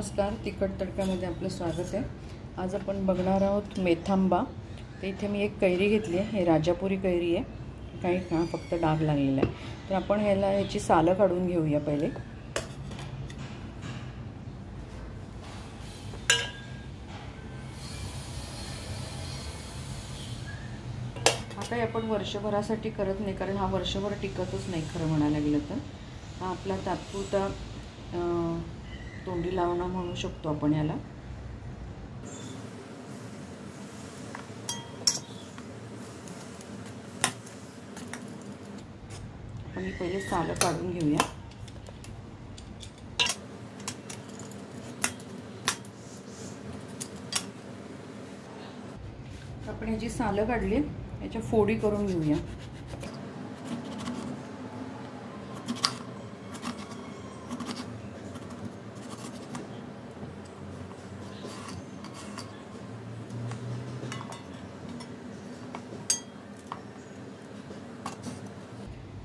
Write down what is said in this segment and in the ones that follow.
नमस्कार, तिखट तडक्यामध्ये आपलं स्वागत आहे। आज आपण बघणार आहोत मेथांबा। तर इथे मी एक कैरी घेतली आहे, हे राजापुरी कैरी आहे, काही का फक्त डाग लागलेला आहे। तर आपण ह्याची सालं काढून घेऊया पहिले। आता आपण वर्षभरासाठी करत नाही, कारण हा वर्षभर टिकतच नाही खरं म्हणायला गेलं तर। हा आपला तात्पुरता तोंडी लावणं म्हणू शकतो आपण याला। आपण पहिले सालं काढून घेऊया। आपण ह्याची सालं काढली, याच्या फोडी करून घेऊया।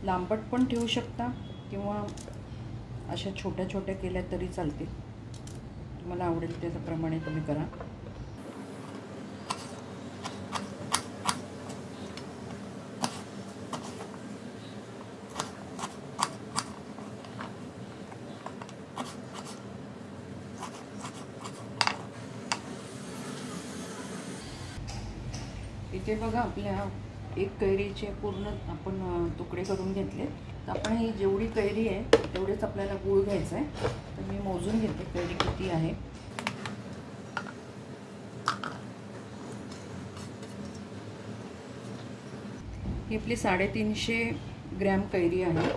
लांबट पण ठेवू शकता किंवा अशा छोट्या छोट्या केल्या तरी चालतील, तुम्हाला आवडेल त्याप्रमाणे तुम्ही करा। इथे बघा, आपल्या एक कैरीचे पूर्ण आपण तुकडे करून घेतले। तर आपण ही जेवढी कैरी आहे तेवढेच आपल्याला गूळ घ्यायचा आहे। तर मी मोजून घेते कैरी किती आहे। ही आपली 350 ग्रॅम कैरी आहे।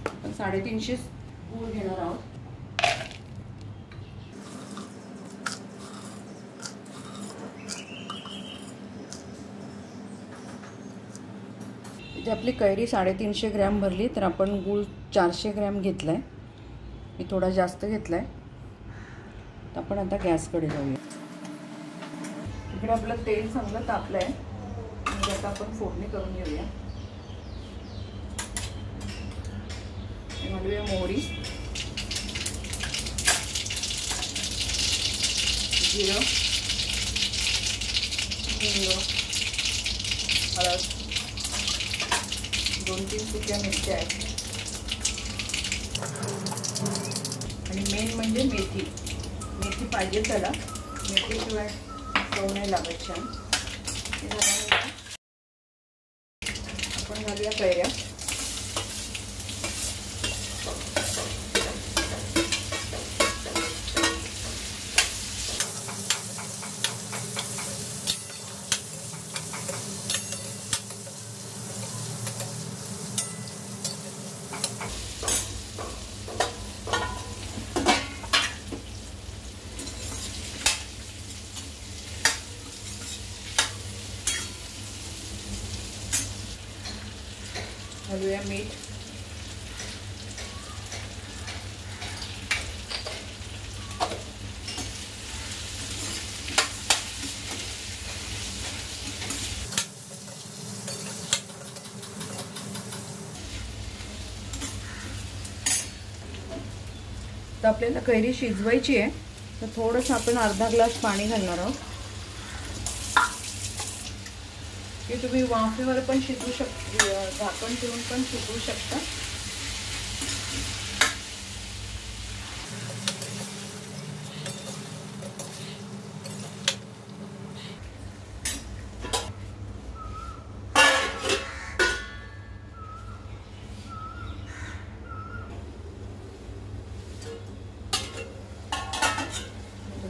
आपण 350 गूळ घेणार आहोत। इथे आपली कैरी 350 ग्रॅम भरली, तर आपण गूळ 400 ग्रॅम घेतलाय। मी थोडा जास्त घेतलाय। तर आपण आता गॅसकडे जाऊया। इकडे आपलं तेल चांगलं तापलंय, म्हणजे आता आपण फोडणी करून घेऊया। घालूया मोहरी, जिरं, हिंग, हळद, 2-3 सुक्या मिरच्या आहेत, आणि मेन म्हणजे मेथी। मेथी पाहिजे त्याला, मेथीशिवाय चव नाही लागत छान। हे झाल्यानंतर आपण घालूया कैऱ्या। घालूया मीठ, तर आपल्याला कैरी शिजवायची आहे। तर थोडंसं आपण अर्धा ग्लास पाणी घालणार आहोत। हे तुम्ही वाफेवर पण शिजवू शकता, झाकण ठेवून पण शिजवू शकता।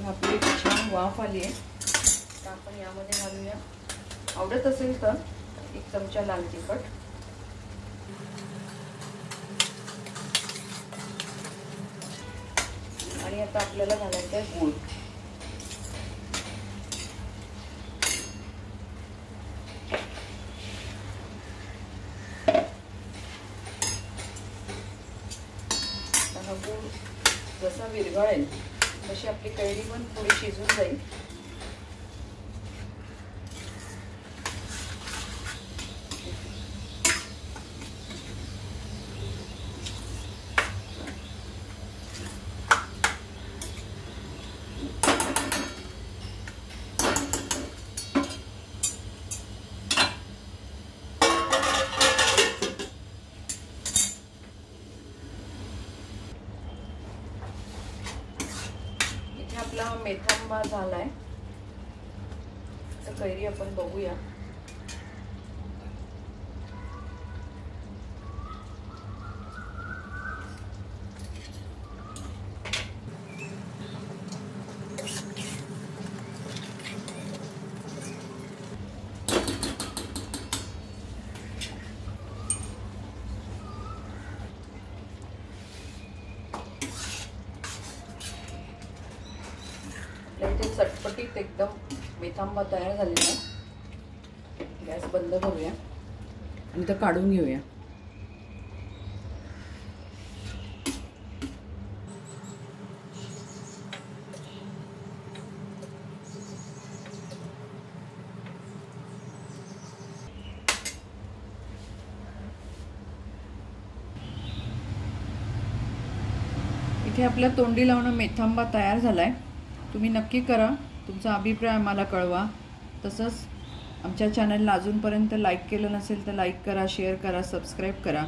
आपली छान वाफ आली आहे, तर आपण यामध्ये घालूया, आवडत असेल तर 1 चमचा लाल तिखट, आणि आता आपल्याला घालायचं आहे गूळ। हा गूळ जसा विरघळेल तशी आपली कैरी पण थोडी शिजून जाईल। आपला मेथांबा झालाय. तर कैरी आपण बघूया. इथे चटपटीत एकदम मेथांबा तयार झालेला आहे. गॅस बंद करूया आणि तो काढून घेऊया. इथे आपल्या तोंडी लावणं मेथांबा तयार झालाय. तुम्ही नक्की करा. तुमचा अभिप्राय आम्हाला कळवा. तसंच आमच्या चॅनलला अजूनपर्यंत लाईक केलं नसेल तर लाईक करा, शेअर करा, सबस्क्राईब करा.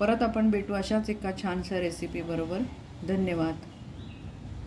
परत आपण भेटू अशाच एका छानशा रेसिपी बरोबर. धन्यवाद.